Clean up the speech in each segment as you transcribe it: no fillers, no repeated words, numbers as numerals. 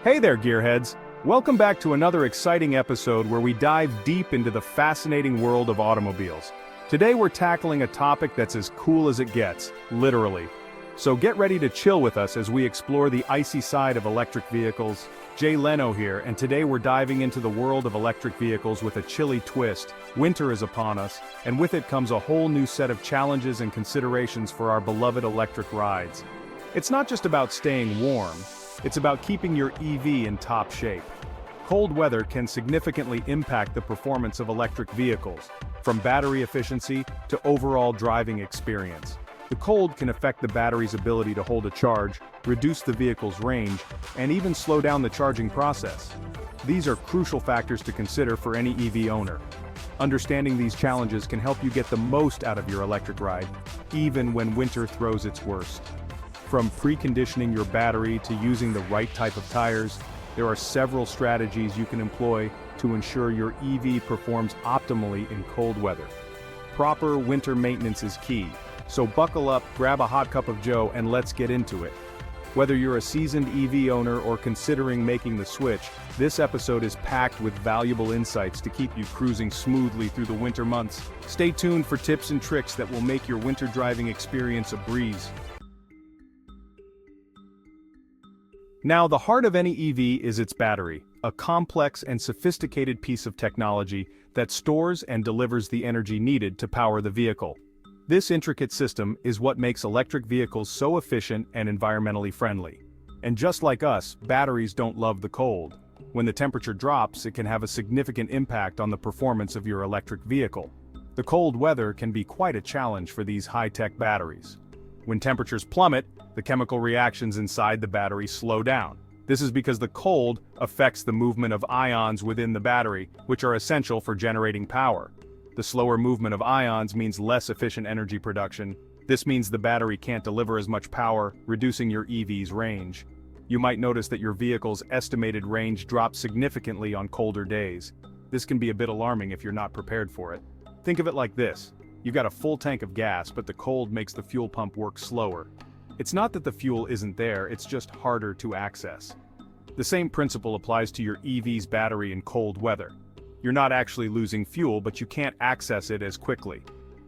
Hey there, gearheads! Welcome back to another exciting episode where we dive deep into the fascinating world of automobiles. Today we're tackling a topic that's as cool as it gets, literally. So get ready to chill with us as we explore the icy side of electric vehicles. Jay Leno here, and today we're diving into the world of electric vehicles with a chilly twist. Winter is upon us, and with it comes a whole new set of challenges and considerations for our beloved electric rides. It's not just about staying warm, it's about keeping your EV in top shape. Cold weather can significantly impact the performance of electric vehicles, from battery efficiency to overall driving experience. The cold can affect the battery's ability to hold a charge, reduce the vehicle's range, and even slow down the charging process. These are crucial factors to consider for any EV owner. Understanding these challenges can help you get the most out of your electric ride, even when winter throws its worst. From preconditioning your battery to using the right type of tires, there are several strategies you can employ to ensure your EV performs optimally in cold weather. Proper winter maintenance is key, so buckle up, grab a hot cup of joe, and let's get into it. Whether you're a seasoned EV owner or considering making the switch, this episode is packed with valuable insights to keep you cruising smoothly through the winter months. Stay tuned for tips and tricks that will make your winter driving experience a breeze. Now, the heart of any EV is its battery, a complex and sophisticated piece of technology that stores and delivers the energy needed to power the vehicle. This intricate system is what makes electric vehicles so efficient and environmentally friendly. And just like us, batteries don't love the cold. When the temperature drops, it can have a significant impact on the performance of your electric vehicle. The cold weather can be quite a challenge for these high-tech batteries. When temperatures plummet, the chemical reactions inside the battery slow down. This is because the cold affects the movement of ions within the battery, which are essential for generating power. The slower movement of ions means less efficient energy production. This means the battery can't deliver as much power, reducing your EV's range. You might notice that your vehicle's estimated range drops significantly on colder days. This can be a bit alarming if you're not prepared for it. Think of it like this. You've got a full tank of gas, but the cold makes the fuel pump work slower. It's not that the fuel isn't there, it's just harder to access. The same principle applies to your EV's battery in cold weather. You're not actually losing fuel, but you can't access it as quickly.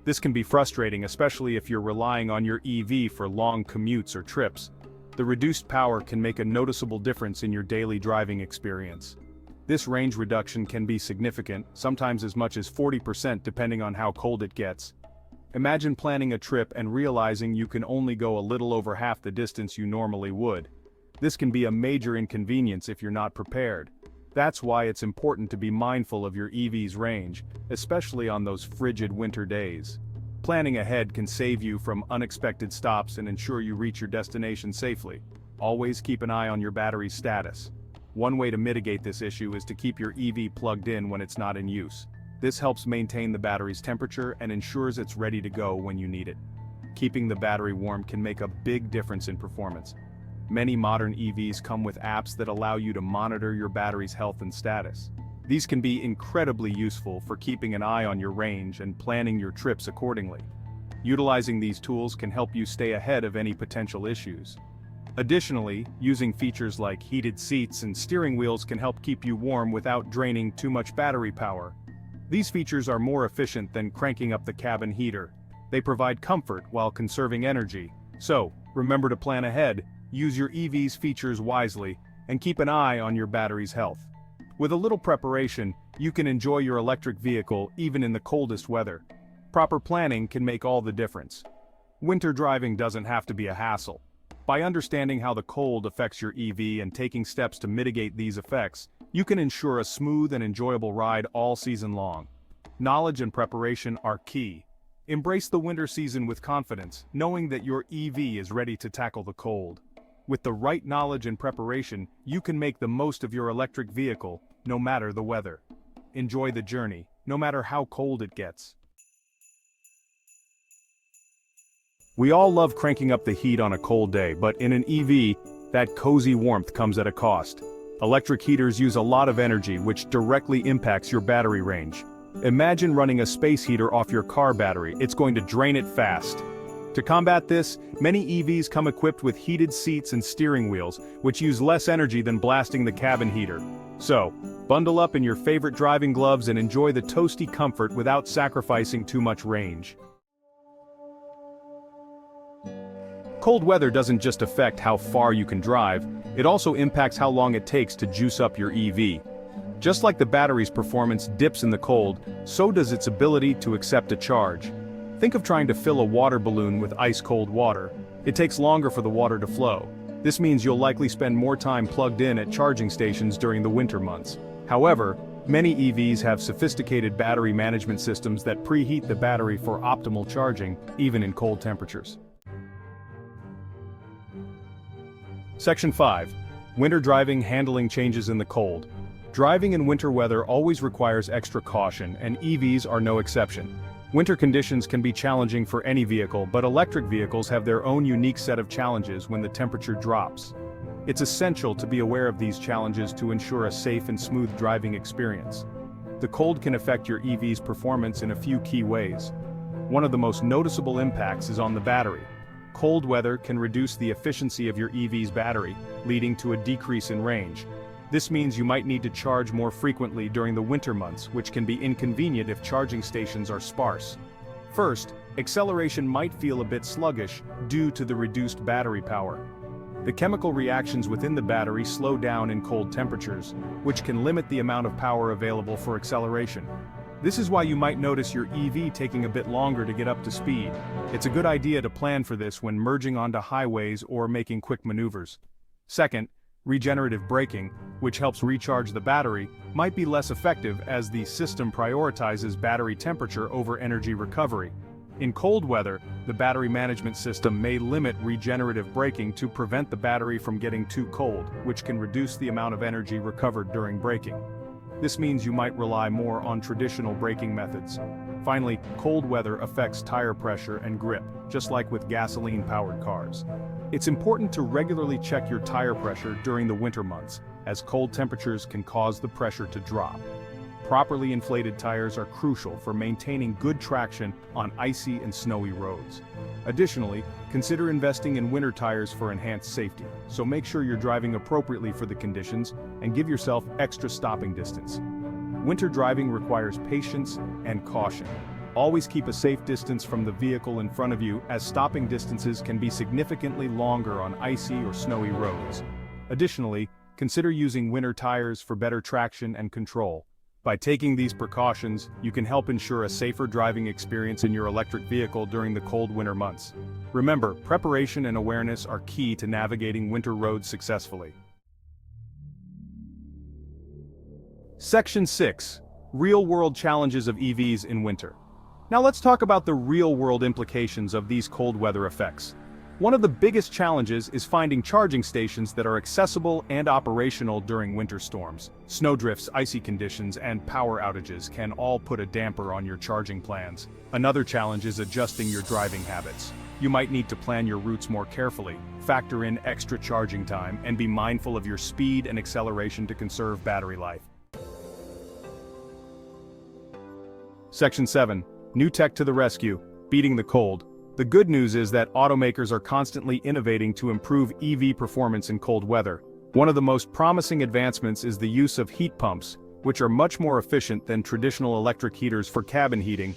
This can be frustrating, especially if you're relying on your EV for long commutes or trips. The reduced power can make a noticeable difference in your daily driving experience. This range reduction can be significant, sometimes as much as 40% depending on how cold it gets. Imagine planning a trip and realizing you can only go a little over half the distance you normally would. This can be a major inconvenience if you're not prepared. That's why it's important to be mindful of your EV's range, especially on those frigid winter days. Planning ahead can save you from unexpected stops and ensure you reach your destination safely. Always keep an eye on your battery's status. One way to mitigate this issue is to keep your EV plugged in when it's not in use. This helps maintain the battery's temperature and ensures it's ready to go when you need it. Keeping the battery warm can make a big difference in performance. Many modern EVs come with apps that allow you to monitor your battery's health and status. These can be incredibly useful for keeping an eye on your range and planning your trips accordingly. Utilizing these tools can help you stay ahead of any potential issues. Additionally, using features like heated seats and steering wheels can help keep you warm without draining too much battery power. These features are more efficient than cranking up the cabin heater. They provide comfort while conserving energy. So, remember to plan ahead, use your EV's features wisely, and keep an eye on your battery's health. With a little preparation, you can enjoy your electric vehicle even in the coldest weather. Proper planning can make all the difference. Winter driving doesn't have to be a hassle. By understanding how the cold affects your EV and taking steps to mitigate these effects, you can ensure a smooth and enjoyable ride all season long. Knowledge and preparation are key. Embrace the winter season with confidence, knowing that your EV is ready to tackle the cold. With the right knowledge and preparation, you can make the most of your electric vehicle, no matter the weather. Enjoy the journey, no matter how cold it gets. We all love cranking up the heat on a cold day, but in an EV, that cozy warmth comes at a cost. Electric heaters use a lot of energy, which directly impacts your battery range. Imagine running a space heater off your car battery. It's going to drain it fast. To combat this, many EVs come equipped with heated seats and steering wheels, which use less energy than blasting the cabin heater. So, bundle up in your favorite driving gloves and enjoy the toasty comfort without sacrificing too much range. Cold weather doesn't just affect how far you can drive, it also impacts how long it takes to juice up your EV. Just like the battery's performance dips in the cold, so does its ability to accept a charge. Think of trying to fill a water balloon with ice-cold water. It takes longer for the water to flow. This means you'll likely spend more time plugged in at charging stations during the winter months. However, many EVs have sophisticated battery management systems that preheat the battery for optimal charging, even in cold temperatures. Section 5. Winter driving handling changes in the cold. Driving in winter weather always requires extra caution, and EVs are no exception. Winter conditions can be challenging for any vehicle, but electric vehicles have their own unique set of challenges when the temperature drops. It's essential to be aware of these challenges to ensure a safe and smooth driving experience. The cold can affect your EV's performance in a few key ways. One of the most noticeable impacts is on the battery. Cold weather can reduce the efficiency of your EV's battery, leading to a decrease in range. This means you might need to charge more frequently during the winter months, which can be inconvenient if charging stations are sparse. First, acceleration might feel a bit sluggish due to the reduced battery power. The chemical reactions within the battery slow down in cold temperatures, which can limit the amount of power available for acceleration. This is why you might notice your EV taking a bit longer to get up to speed. It's a good idea to plan for this when merging onto highways or making quick maneuvers. Second, regenerative braking, which helps recharge the battery, might be less effective as the system prioritizes battery temperature over energy recovery. In cold weather, the battery management system may limit regenerative braking to prevent the battery from getting too cold, which can reduce the amount of energy recovered during braking. This means you might rely more on traditional braking methods. Finally, cold weather affects tire pressure and grip, just like with gasoline-powered cars. It's important to regularly check your tire pressure during the winter months, as cold temperatures can cause the pressure to drop. Properly inflated tires are crucial for maintaining good traction on icy and snowy roads. Additionally, consider investing in winter tires for enhanced safety, so make sure you're driving appropriately for the conditions and give yourself extra stopping distance. Winter driving requires patience and caution. Always keep a safe distance from the vehicle in front of you, as stopping distances can be significantly longer on icy or snowy roads. Additionally, consider using winter tires for better traction and control. By taking these precautions, you can help ensure a safer driving experience in your electric vehicle during the cold winter months. Remember, preparation and awareness are key to navigating winter roads successfully. Section 6. Real-world challenges of EVs in winter. Now let's talk about the real-world implications of these cold weather effects. One of the biggest challenges is finding charging stations that are accessible and operational during winter storms. Snowdrifts, icy conditions, and power outages can all put a damper on your charging plans. Another challenge is adjusting your driving habits. You might need to plan your routes more carefully, factor in extra charging time, and be mindful of your speed and acceleration to conserve battery life. Section 7. New tech to the rescue, beating the cold. The good news is that automakers are constantly innovating to improve EV performance in cold weather. One of the most promising advancements is the use of heat pumps, which are much more efficient than traditional electric heaters for cabin heating.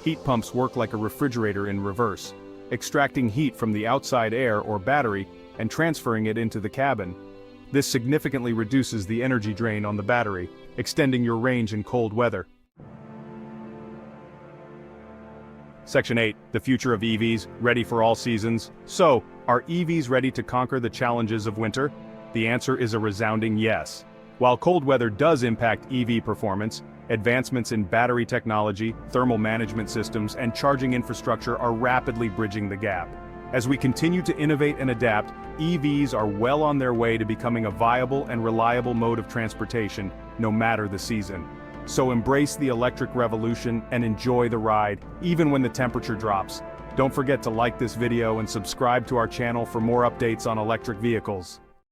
Heat pumps work like a refrigerator in reverse, extracting heat from the outside air or battery and transferring it into the cabin. This significantly reduces the energy drain on the battery, extending your range in cold weather. Section 8. The future of EVs, ready for all seasons. So, are EVs ready to conquer the challenges of winter? The answer is a resounding yes. While cold weather does impact EV performance, advancements in battery technology, thermal management systems, and charging infrastructure are rapidly bridging the gap. As we continue to innovate and adapt, EVs are well on their way to becoming a viable and reliable mode of transportation, no matter the season. So embrace the electric revolution and enjoy the ride, even when the temperature drops. Don't forget to like this video and subscribe to our channel for more updates on electric vehicles.